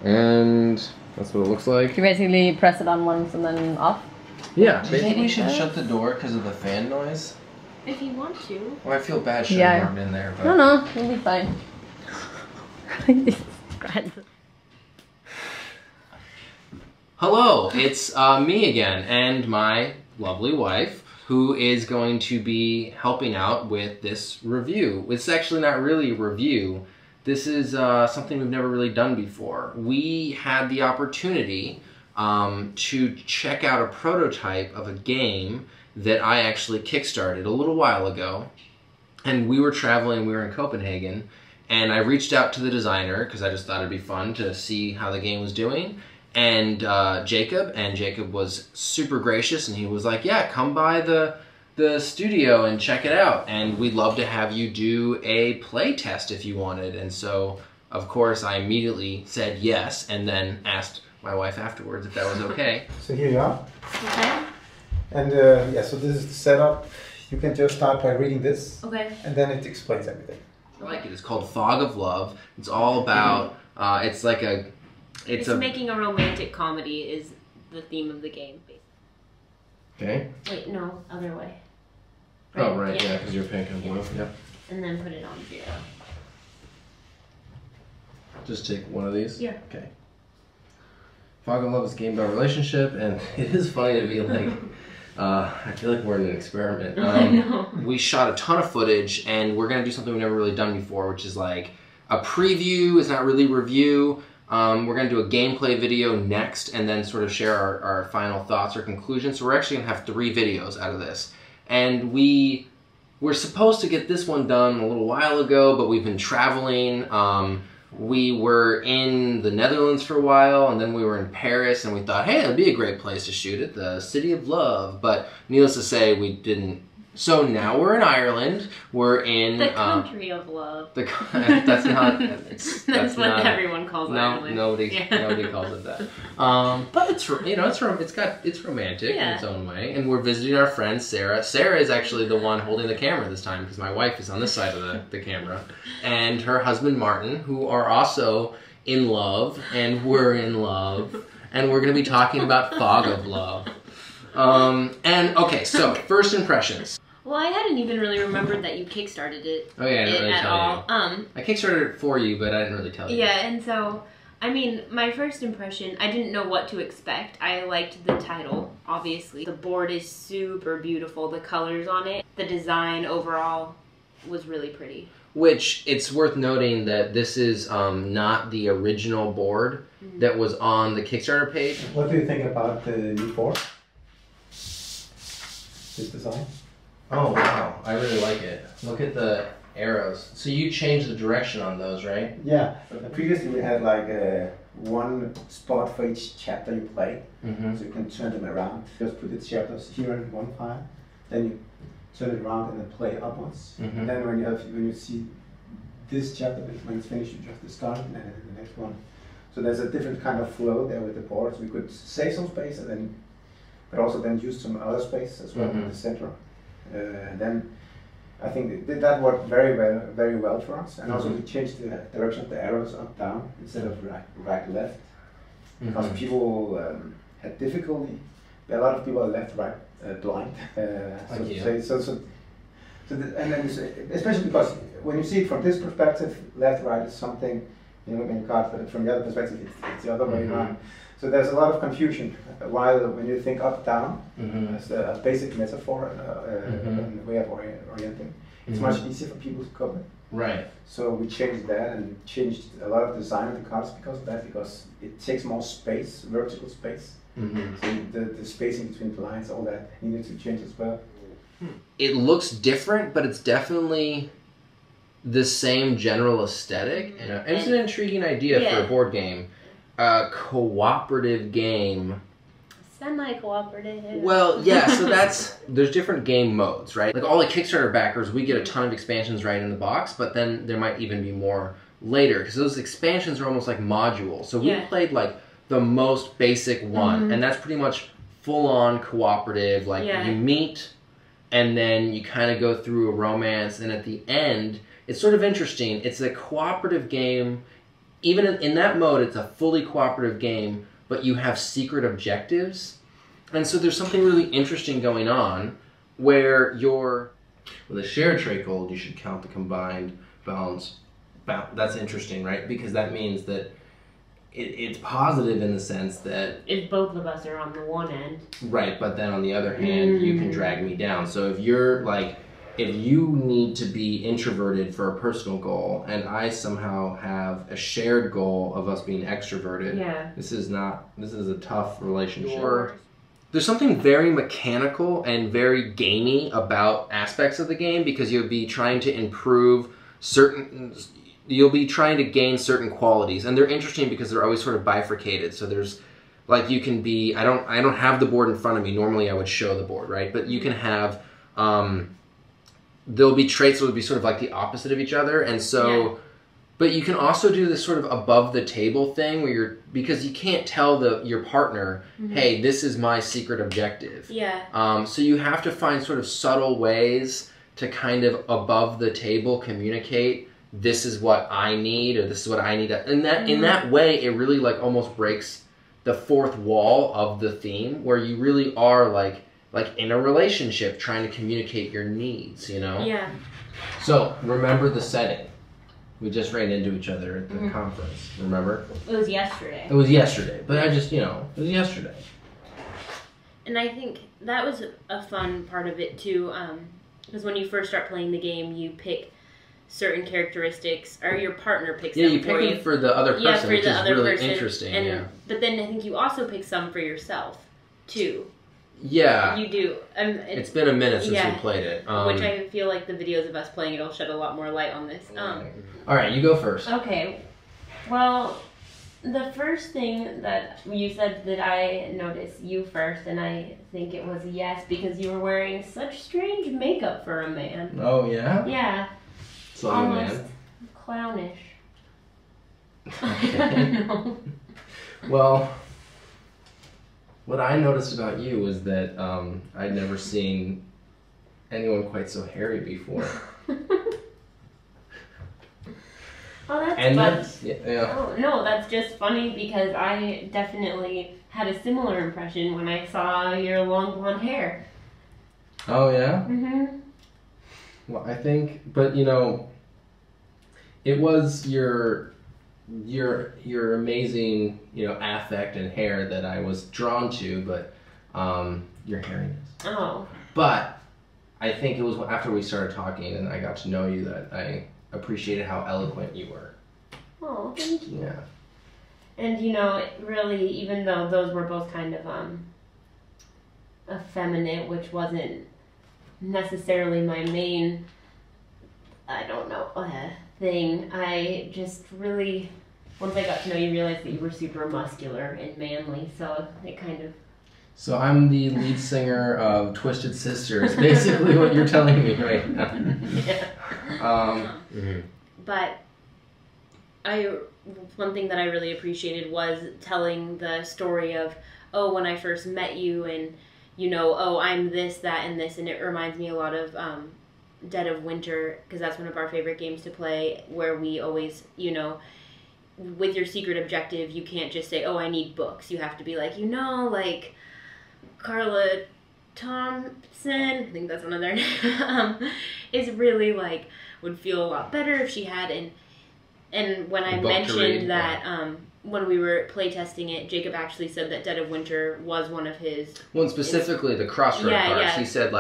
And that's what it looks like. You basically press it on once and then off? Yeah. Do you think we should shut the door because of the fan noise? If you want to. Well, I feel bad shutting Martin in there, but... No, you'll be fine. Hello, it's me again, and my lovely wife, who is going to be helping out with this review. It's actually not really a review. This is something we've never really done before. We had the opportunity to check out a prototype of a game that I actually kickstarted a little while ago. And we were traveling, we were in Copenhagen, and I reached out to the designer because I just thought it'd be fun to see how the game was doing. And Jacob was super gracious, and he was like, yeah, come by the studio and check it out, and we'd love to have you do a play test if you wanted. And so, of course, I immediately said yes, and then asked my wife afterwards if that was okay. So here you are. Okay. And yeah, so this is the setup. You can just start by reading this. Okay. And then it explains everything. I like it. It's called Fog of Love. It's all about, it's like a... It's making a romantic comedy is the theme of the game, basically. Okay. Wait, no, other way. Oh, right, yeah, because you're pink and blue. Yep. And then put it on 0. Just take one of these? Yeah. Okay. Fog of Love is a game about relationship, and it is funny to be like, I feel like we're in an experiment. I know. We shot a ton of footage, and we're going to do something we've never really done before, which is like a preview. It's not really review. We're going to do a gameplay video next, and then sort of share our final thoughts or conclusions. So we're actually going to have 3 videos out of this. And we were supposed to get this one done a little while ago, but we've been traveling. We were in the Netherlands for a while, and then we were in Paris, and we thought, hey, that'd be a great place to shoot it, the City of Love. But needless to say, we didn't. So now we're in Ireland. We're in the country of love. That's not. That's what everyone calls Ireland. Nobody calls it that. But it's it's romantic in its own way. And we're visiting our friend Sarah. Sarah is actually the one holding the camera this time because my wife is on this side of the camera, and her husband Martin, who are also in love, and we're in love, and we're going to be talking about Fog of Love. And okay, so first impressions. Well, I hadn't even really remembered that you kickstarted it. Oh yeah, I didn't really at tell all. you. I kickstarted it for you, but I didn't really tell you. Yeah, and so, I mean, my first impression, I didn't know what to expect. I liked the title, obviously. The board is super beautiful. The colors on it, the design overall was really pretty. Which, it's worth noting that this is not the original board that was on the Kickstarter page. What do you think about the new board? This design? Oh wow, I really like it. Look at the arrows. So you changed the direction on those, right? Yeah. Previously we had like one spot for each chapter you play, so you can turn them around. Just put the chapters here in one file, then you turn it around and then play upwards. And then when you see this chapter, when it's finished, you just discard it and then the next one. So there's a different kind of flow there with the board. So we could save some space and then, but also then use some other space as well in the center. And then I think that worked very well for us. And also we changed the direction of the arrows up down instead of right left, because people had difficulty. A lot of people are left right blind. And then especially because when you see it from this perspective, left right is something, you know, in cards, but from the other perspective, it's the other way around. So there's a lot of confusion. While when you think up down as a basic metaphor and way of orienting, it's much easier for people to cope with. Right. So we changed that and changed a lot of design of the cards because of that, because it takes more space, vertical space. So the spacing between the lines, all that needed to change as well. It looks different, but it's definitely the same general aesthetic. And it's an intriguing idea for a board game. A cooperative game. Semi-cooperative. Well, yeah, so there's different game modes, right? Like all the Kickstarter backers, we get a ton of expansions right in the box, but then there might even be more later, because those expansions are almost like modules. So we played like the most basic one, and that's pretty much full-on cooperative. Like you meet, and then you kind of go through a romance, and at the end, it's sort of interesting. It's a cooperative game even in that mode, it's a fully cooperative game, but you have secret objectives. And so there's something really interesting going on where with a shared trait goal, you should count the combined balance. That's interesting, right? Because that means that it's positive in the sense that if both of us are on the one end, right, but then on the other hand, you can drag me down. So if you're like, if you need to be introverted for a personal goal and I somehow have a shared goal of us being extroverted, this is a tough relationship. There's something very mechanical and very gamey about aspects of the game, because you'll be trying to improve you'll be trying to gain certain qualities, and they're interesting because they're always sort of bifurcated. So there's, like, you can be, I don't have the board in front of me. Normally I would show the board, right? But you can have, there'll be traits that will be sort of like the opposite of each other, and so, but you can also do this sort of above the table thing where because you can't tell your partner, hey, this is my secret objective. So you have to find sort of subtle ways to kind of above the table communicate, this is what I need, or this is what I need. And in that way, it really like almost breaks the fourth wall of the theme, where you really are like in a relationship trying to communicate your needs, you know? Yeah. So remember the setting. We just ran into each other at the conference, remember? It was yesterday. It was yesterday, but I just, it was yesterday. And I think that was a fun part of it too, because when you first start playing the game, you pick certain characteristics, or your partner picks them for you. Yeah, you pick them for the other person, for which the is other really person. interesting. But then I think you also pick some for yourself, too. Yeah. You do. It's been a minute since we played it. Which I feel like the videos of us playing it will shed a lot more light on this. All right, you go first. Okay. Well, the first thing that you said that I noticed, you first, and I think it was yes, because you were wearing such strange makeup for a man. Oh, yeah? Yeah. So I'm a almost man. Clownish. Okay. I don't know. Well, what I noticed about you was that I'd never seen anyone quite so hairy before. Oh, that's and fun. that's, yeah. Oh, no, that's just funny because I definitely had a similar impression when I saw your long blonde hair. Oh, yeah? Mm-hmm. Well, I think, but it was your amazing, affect and hair that I was drawn to, but your hairiness. Oh. But I think it was after we started talking and I got to know you that I appreciated how eloquent you were. Oh, thank you. Yeah. And really, even though those were both kind of effeminate, which wasn't necessarily my main, thing, I just really, once I got to know you, realized that you were super muscular and manly, so it kind of... So I'm the lead singer of Twisted Sister, is basically what you're telling me right now. Yeah. But one thing that I really appreciated was telling the story of, when I first met you and, I'm this, that, and this, and it reminds me a lot of Dead of Winter, because that's one of our favorite games to play, where we always, with your secret objective, you can't just say, I need books. You have to be like, like Carla Thompson, I think that's one of their names, is really would feel a lot better if she had, and when I mentioned that, when we were playtesting it, Jacob actually said that Dead of Winter was one of his... Well, and specifically the crossroad cards. He said,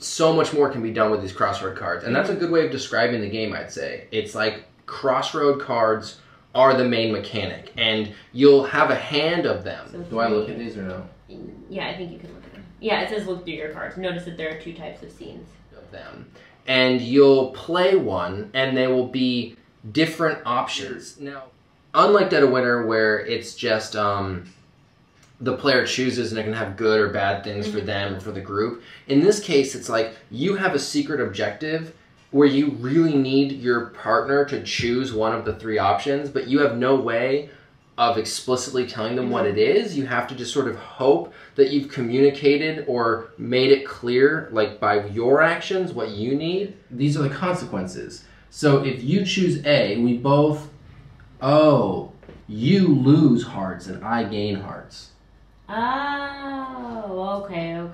so much more can be done with these crossroad cards. And that's a good way of describing the game, I'd say. It's like crossroad cards are the main mechanic, and you'll have a hand of them. So do I look at these or no? Yeah, I think you can look at them. Yeah, it says look through your cards. Notice that there are two types of scenes. Of them. And you'll play one, and they will be different options. Now, unlike Dead of Winter, where it's just the player chooses and it can have good or bad things for them or for the group, in this case, it's like you have a secret objective where you really need your partner to choose one of the three options, but you have no way of explicitly telling them what it is. You have to just sort of hope that you've communicated or made it clear, by your actions, what you need. These are the consequences. So if you choose A, we both Oh, you lose hearts and I gain hearts. Oh, okay.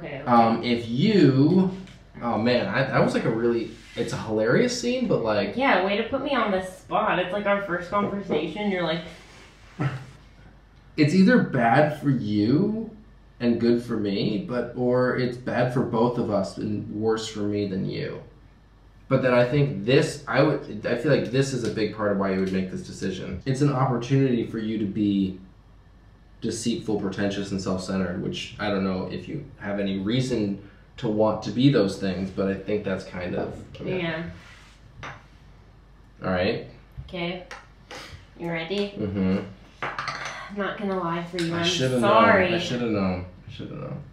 If you... Oh, man, that was like a really... It's a hilarious scene, but like... Yeah, way to put me on the spot. It's like our first conversation. You're like... It's either bad for you and good for me, or it's bad for both of us and worse for me than you. But then I think I feel like this is a big part of why you would make this decision. It's an opportunity for you to be deceitful, pretentious, and self-centered, which I don't know if you have any reason to want to be those things, but I think that's kind of... Yeah. All right. Okay. You ready? Mm-hmm. I'm not gonna lie for you. I'm sorry. sorry. I should have known.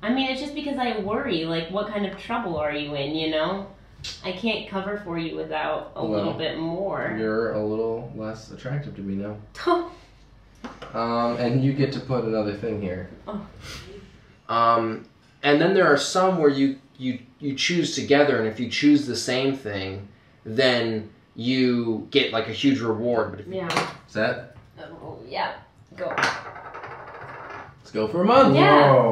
I mean, it's just because I worry. Like, what kind of trouble are you in, you know? I can't cover for you without a little bit more. You're a little less attractive to me now. And you get to put another thing here. Oh. And then there are some where you choose together, and if you choose the same thing, then you get like a huge reward. But if Is that? Oh, yeah. Go. Let's go for a month. Yeah.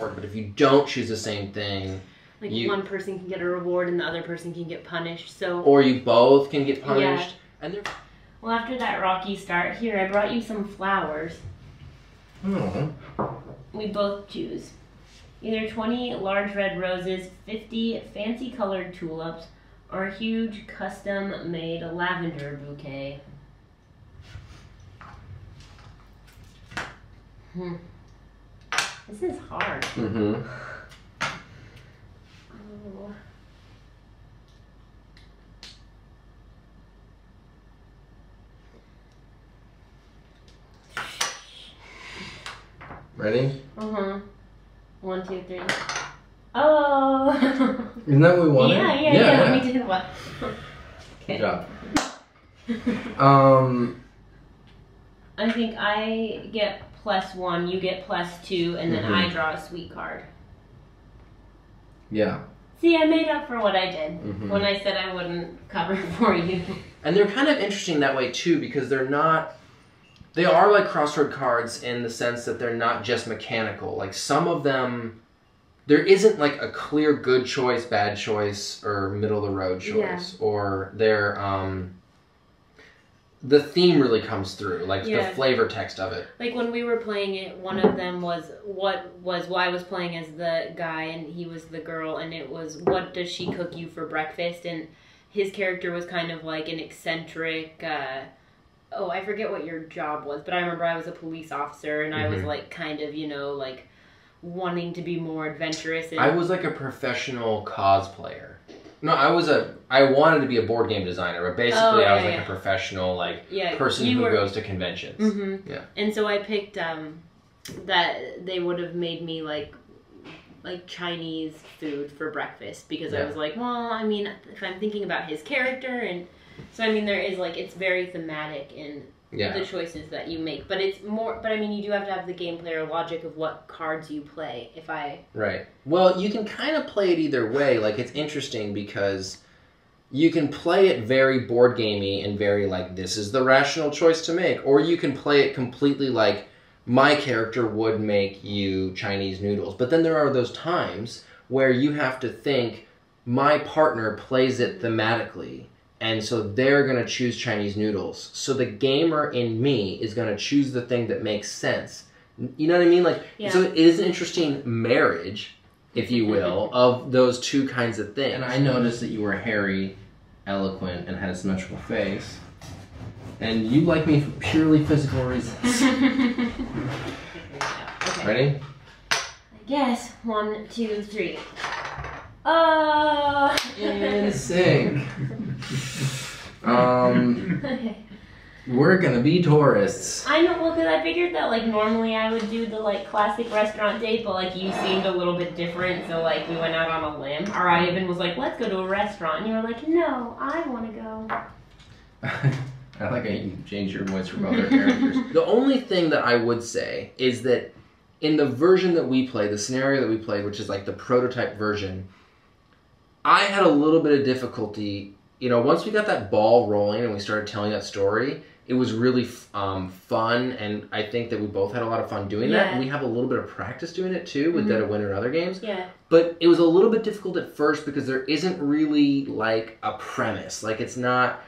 reward, but if you don't choose the same thing, like one person can get a reward and the other person can get punished. So. Or you both can get punished. Yeah. And well, after that rocky start, here I brought you some flowers. Oh. We both choose. Either 20 large red roses, 50 fancy colored tulips, or a huge custom-made lavender bouquet. This is hard. Mm-hmm. Oh. Ready? 1, 2, 3. Oh. Isn't that what we wanted? Yeah. We did what? Okay. Good job. I think I get +1, you get +2, and then I draw a sweet card. Yeah. See, I made up for what I did when I said I wouldn't cover for you. And they're kind of interesting that way too, because they are like crossword cards in the sense that they're not just mechanical. Like some of them, there isn't like a clear good choice, bad choice, or middle of the road choice. Yeah. Or they're, the theme really comes through, like the flavor text of it. Like when we were playing it, one of them was I was playing as the guy and he was the girl, and it was, what does she cook you for breakfast? And his character was kind of like an eccentric, I forget what your job was, but I remember I was a police officer and I was like kind of, like wanting to be more adventurous. And I was like a professional cosplayer. No, I wanted to be a board game designer, but basically I was like a professional person who goes to conventions. Mm-hmm. Yeah. And so I picked that they would have made me like Chinese food for breakfast because I was like, well, I mean, if I'm thinking about his character, and so I mean there is like, it's very thematic in the choices that you make, but it's more, but I mean you do have to have the game player logic of what cards you play. Right. Well, you can kind of play it either way. Like it's interesting because you can play it very board gamey and very like, this is the rational choice to make, or you can play it completely like, my character would make you Chinese noodles. But then there are those times where you have to think, my partner plays it thematically, and so they're going to choose Chinese noodles. So the gamer in me is going to choose the thing that makes sense. You know what I mean? So it is an interesting marriage, if you will, of those two kinds of things. And I noticed that you were hairy, eloquent, and had a symmetrical face. And you like me for purely physical reasons. Okay. Ready? I guess. 1, 2, 3. In sync. We're gonna be tourists. I know, well, because I figured that like normally I would do the like classic restaurant date, but like you seemed a little bit different, so like we went out on a limb. Or I even was like, let's go to a restaurant, and you were like, no, I want to go. I like how you change your voice from other characters. The only thing that I would say is that in the version that we played, the scenario that we played, which is like the prototype version, I had a little bit of difficulty. Once we got that ball rolling and we started telling that story, it was really fun, and I think that we both had a lot of fun doing that. And we have a little bit of practice doing it too with Dead of Winter and other games. Yeah. But it was a little bit difficult at first because there isn't really like a premise. Like there's not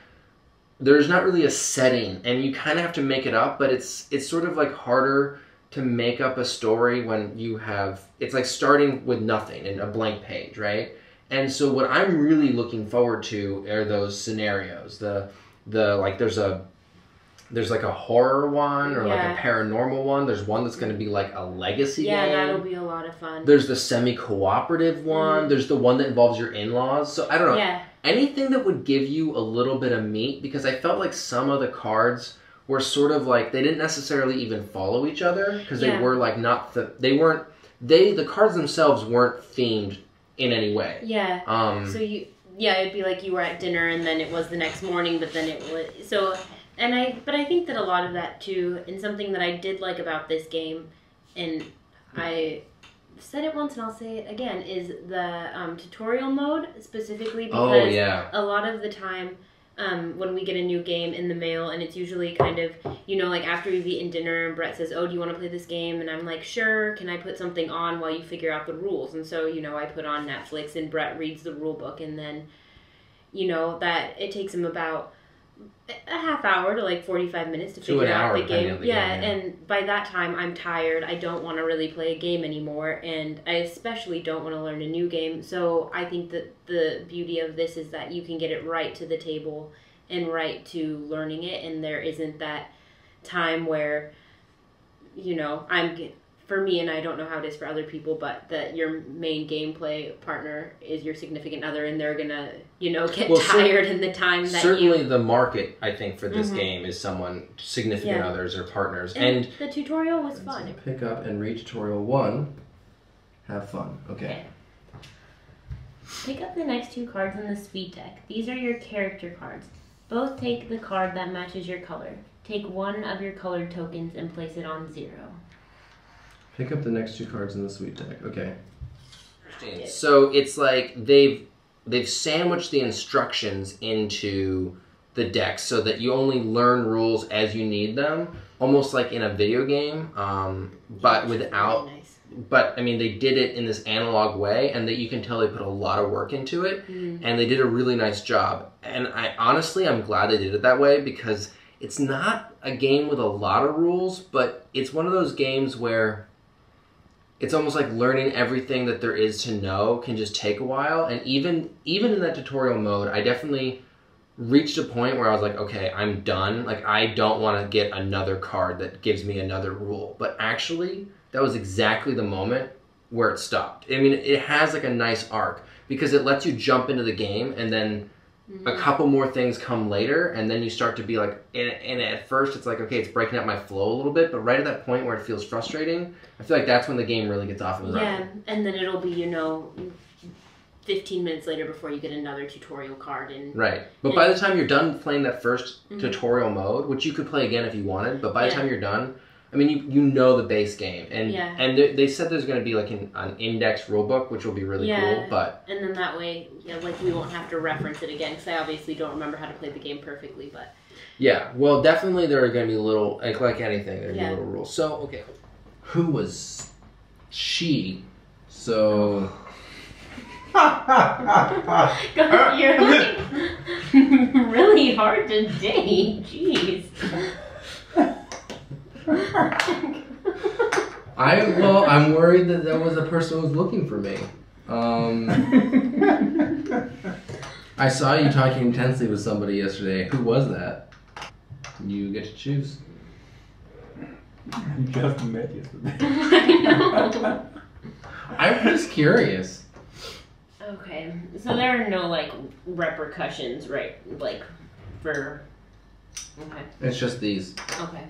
really a setting, and you kind of have to make it up. But it's sort of like harder to make up a story when you have, it's like starting with nothing and a blank page, right? And so what I'm really looking forward to are those scenarios. The like there's like a horror one or like a paranormal one. There's one that's going to be like a legacy game. Yeah, that'll be a lot of fun. There's the semi-cooperative one. There's the one that involves your in-laws. So I don't know. Yeah. Anything that would give you a little bit of meat, because I felt like some of the cards were sort of like, they didn't necessarily even follow each other because they were like the cards themselves weren't themed in any way. Yeah. So it'd be like you were at dinner and then it was the next morning, but then it was, so, but I think that a lot of that too, and something that I did like about this game, and I said it once and I'll say it again, is the tutorial mode, specifically because a lot of the time when we get a new game in the mail, and it's usually kind of, like after we've eaten dinner and Brett says, oh, do you want to play this game? And I'm like, sure, can I put something on while you figure out the rules? And so, I put on Netflix and Brett reads the rule book, and then, that it takes him about a half hour to like 45 minutes to figure out the game. And by that time I'm tired. I don't want to really play a game anymore, and I especially don't want to learn a new game. So I think that the beauty of this is that you can get it right to the table and right to learning it, and there isn't that time where for me, and I don't know how it is for other people, but that your main gameplay partner is your significant other, and they're gonna, get tired in the time that certainly the market, I think, for this game is someone, significant others or partners. And the tutorial was fun. So pick up and read tutorial 1. Have fun. Okay. Pick up the next 2 cards in the speed deck. These are your character cards. Both take the card that matches your color. Take one of your colored tokens and place it on 0. Pick up the next 2 cards in the sweet deck. Okay. So it's like they've sandwiched the instructions into the deck so that you only learn rules as you need them, almost like in a video game, but without. Really nice. But I mean, they did it in this analog way, and that you can tell they put a lot of work into it, and they did a really nice job. And I'm glad they did it that way, because it's not a game with a lot of rules, but it's one of those games where it's almost like learning everything that there is to know can just take a while. And even in that tutorial mode, I definitely reached a point where I was like, okay, I'm done. Like, I don't want to get another card that gives me another rule. But actually, that was exactly the moment where it stopped. I mean, it has like a nice arc because it lets you jump into the game, and then a couple more things come later, and then you start to be like, and at first it's like, okay, it's breaking up my flow a little bit, but right at that point where it feels frustrating, I feel like that's when the game really gets off and running. Yeah, and then it'll be, 15 minutes later before you get another tutorial card. Right, but by the time you're done playing that first tutorial mode, which you could play again if you wanted, but by the time you're done, I mean, you know the base game, and they said there's going to be like an index rulebook, which will be really cool. But and then that way, like we won't have to reference it again, because I obviously don't remember how to play the game perfectly. But well, definitely there are going to be little like anything, there are going to be little rules. So okay, who was she? So. God, you're like really hard to date. Jeez. I'm worried that there was a person who was looking for me. I saw you talking intensely with somebody yesterday. Who was that? You get to choose. You just met yesterday. I know. I'm just curious. Okay, so there are no like repercussions, right? Like for. Okay. It's just these. Okay.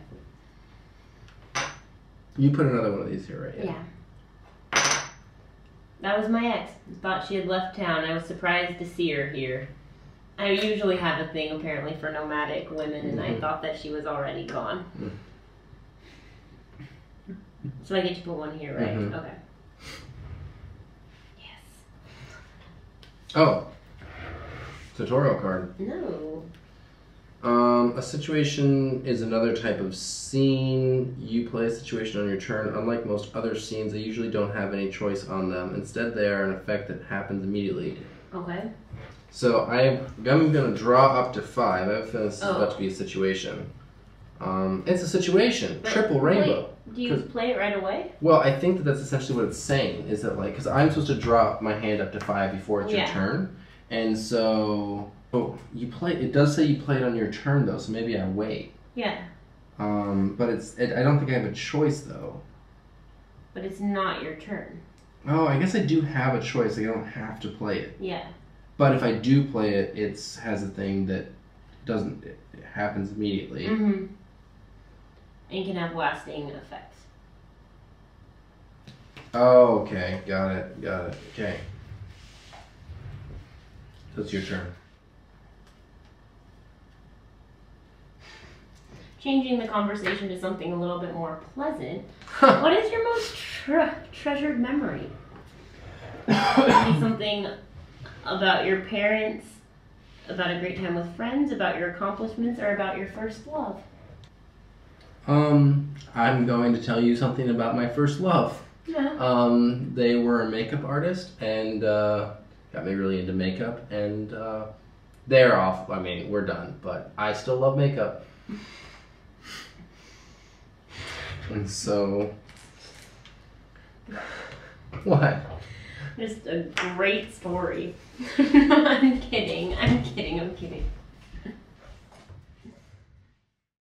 You put another one of these here, right? Yeah. That was my ex. Thought she had left town. I was surprised to see her here. I usually have a thing, apparently, for nomadic women, and I thought that she was already gone. So I get to put one here, right? Okay. Yes. Oh. Tutorial card. No. A situation is another type of scene. You play a situation on your turn. Unlike most other scenes, they usually don't have any choice on them. Instead, they are an effect that happens immediately. Okay. So I'm going to draw up to 5. I have a feeling this is Oh. about to be a situation. It's a situation. But Triple rainbow. Wait, do you play it right away? Well, I think that that's essentially what it's saying. Is that like, because I'm supposed to draw my hand up to 5 before it's your Yeah. turn. And so, oh, you play. It does say you play it on your turn though, so maybe I wait. Yeah. But I don't think I have a choice though. But it's not your turn. Oh, I guess I do have a choice. Like, I don't have to play it. Yeah. But if I do play it, it has a thing that doesn't. It happens immediately. Mm-hmm. And can have lasting effects. Oh, okay. Got it. Okay. So it's your turn. Changing the conversation to something a little bit more pleasant. What is your most treasured memory? Could it be something about your parents, about a great time with friends, about your accomplishments, or about your first love? I'm going to tell you something about my first love. Yeah. They were a makeup artist and got me really into makeup, and they're off. I mean, we're done, but I still love makeup. And so, what? Just a great story. I'm kidding.